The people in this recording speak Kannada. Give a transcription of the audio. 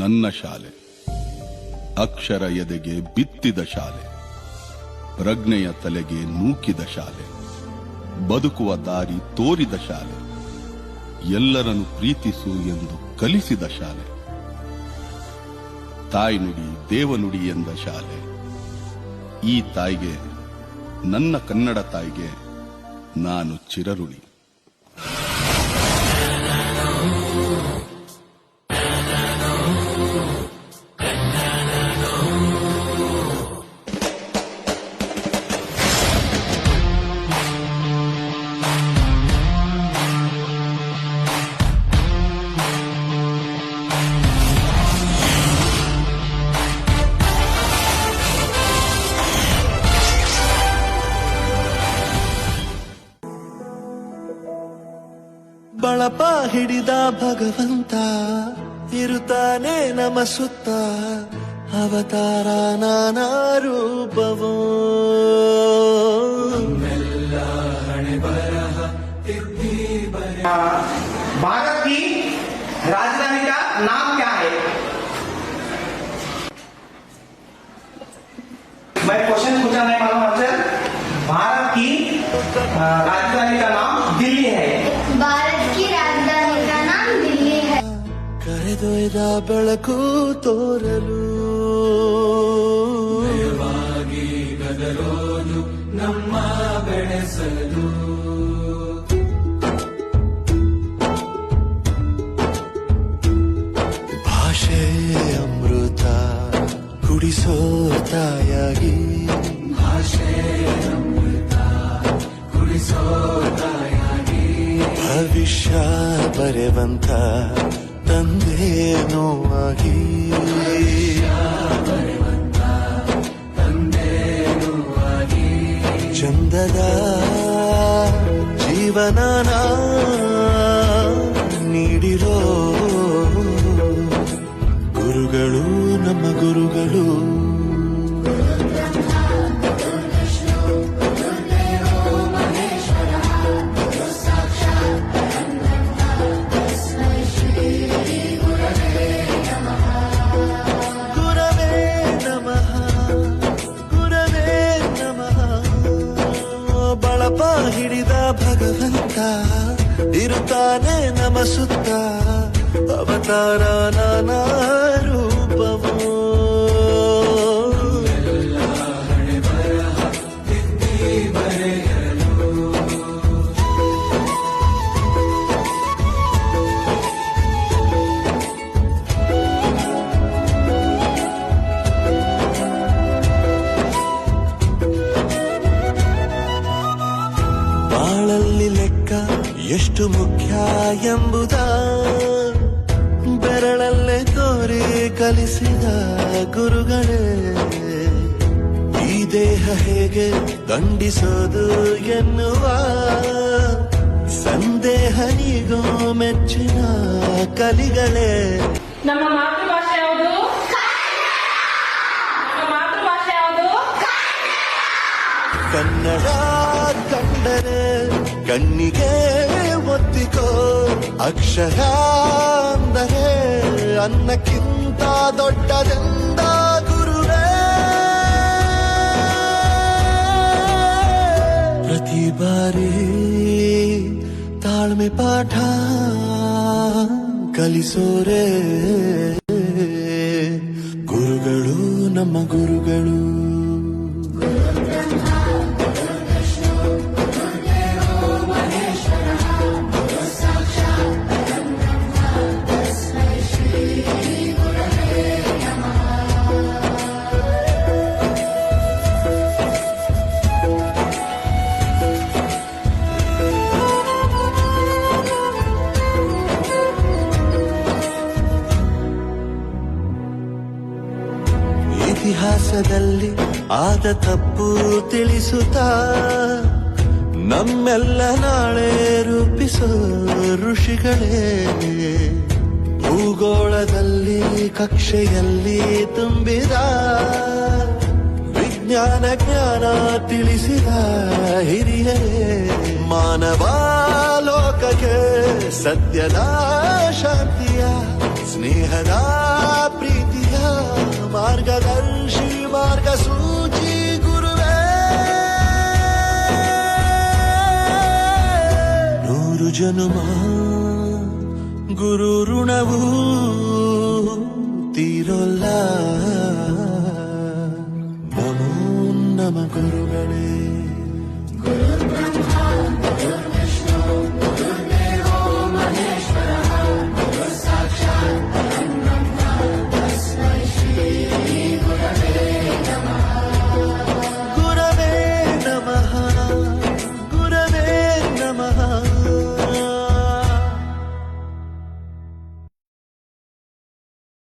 ನನ್ನ ಶಾಲೆ, ಅಕ್ಷರ ಎದೆಗೆ ಬಿತ್ತಿದ ಶಾಲೆ, ಪ್ರಜ್ಞೆಯ ತಲೆಗೆ ನೂಕಿದ ಶಾಲೆ, ಬದುಕುವ ದಾರಿ ತೋರಿದ ಶಾಲೆ, ಎಲ್ಲರನ್ನು ಪ್ರೀತಿಸು ಎಂದು ಕಲಿಸಿದ ಶಾಲೆ, ತಾಯ್ನುಡಿ ದೇವನುಡಿ ಎಂದ ಶಾಲೆ. ಈ ತಾಯಿಗೆ, ನನ್ನ ಕನ್ನಡ ತಾಯಿಗೆ ನಾನು ಚಿರಋಣಿ. ಬಳಪ ಹಿಡಿದ ಭಗವಂತ ಇರುತ್ತಾನೆ ನಮ ಸುತ್ತ, ಅವತಾರ ನಾನಾ ರೂಪವೋ. भारत की राजधानी का नाम क्या है? मैं क्वेश्चन पूछा नहीं मालूम आंसर. भारत की राजधानी का नाम दिल्ली है. भारत की राजधानी का नाम दिल्ली है. ಕರೆದೊಯ್ದ ಬೆಳಕು ತೋರಲು ಗದರೋದು ನಮ್ಮ ಬೆಳೆಸಲು. ಭಾಷೆ ಅಮೃತ ಕುಡಿಸೋ ತಾಯಾಗಿ, ಭಾಷೆ ಅಮೃತ ಕುಡಿಸೋ ತಾಯಾಗಿ, ಭವಿಷ್ಯ ಬರೆವಂತ ತಂದೇನೋ ಆಗಿ, ತಂದೇನೂ ಆಗಿ, ಚಂದದ ಜೀವನನ ನೀಡಿರೋ ಗುರುಗಳು ನಮ್ಮ ಗುರುಗಳು. ಗುರವೇ ನಮಃ, ಗುರವೇ ನಮಃ. ಬಳಪ ಹಿಡಿದ ಭಗವಂತ ಇರುತ್ತಾನೆ ನಮ ಸುತ್ತ, ಅವತಾರ ನಾನಾ ರೂಪವೋ. ಬಾಳಲ್ಲಿ ಲೆಕ್ಕ ಎಷ್ಟು ಮುಖ್ಯ ಎಂಬುದ ಬೆರಳಲ್ಲೇ ತೋರಿ ಕಲಿಸಿದ ಗುರುಗಳೇ. ಈ ದೇಹ ಹೇಗೆ ದಂಡಿಸೋದು ಎನ್ನುವ ಸಂದೇಹ ನೀಗೋ ಮೆಚ್ಚಿನ ಕಲಿಗಳೇ. ನಮ್ಮ ಮಾತೃಭಾಷೆ ಯಾವುದು? ನಮ್ಮ ಮಾತೃಭಾಷೆ ಯಾವುದು? ಕನ್ನಡ ಕಂಡರೆ ಕಣ್ಣಿಗೆ ಒತ್ತಿಕೋ, ಅಕ್ಷರ ಅಂದರೆ ಅನ್ನಕ್ಕಿಂತ ದೊಡ್ಡದೆಂದ ಗುರುವೇ. ಪ್ರತಿ ಬಾರಿ ತಾಳ್ಮೆ ಪಾಠ ಕಲಿಸೋರೆ ಗುರುಗಳು ನಮ್ಮ ಗುರುಗಳು. ಇತಿಹಾಸದಲ್ಲಿ ಆದ ತಪ್ಪು ತಿಳಿಸುತ್ತಾ ನಮ್ಮೆಲ್ಲ ನಾಳೆ ರೂಪಿಸೋ ಋಷಿಗಳೇ. ಭೂಗೋಳದಲ್ಲಿ ಕಕ್ಷೆಯಲ್ಲಿ ತುಂಬಿದ ವಿಜ್ಞಾನ ಜ್ಞಾನ ತಿಳಿಸಿದ ಹಿರಿಯರೇ. ಮಾನವ ಲೋಕಕ್ಕೆ ಸತ್ಯದ ಶಾಂತಿಯ ಸ್ನೇಹದ ಪ್ರೀತಿಯ ಮಾರ್ಗದರ್ಶಿ ಮಾರ್ಗಸೂಚಿ ಗುರುವೇ. 100 ಜನುಮ ಗುರು ಋಣವು ತೀರೋಲ್ಲ. ನಮೋ ನಮ ಗುರುಗಳೇ.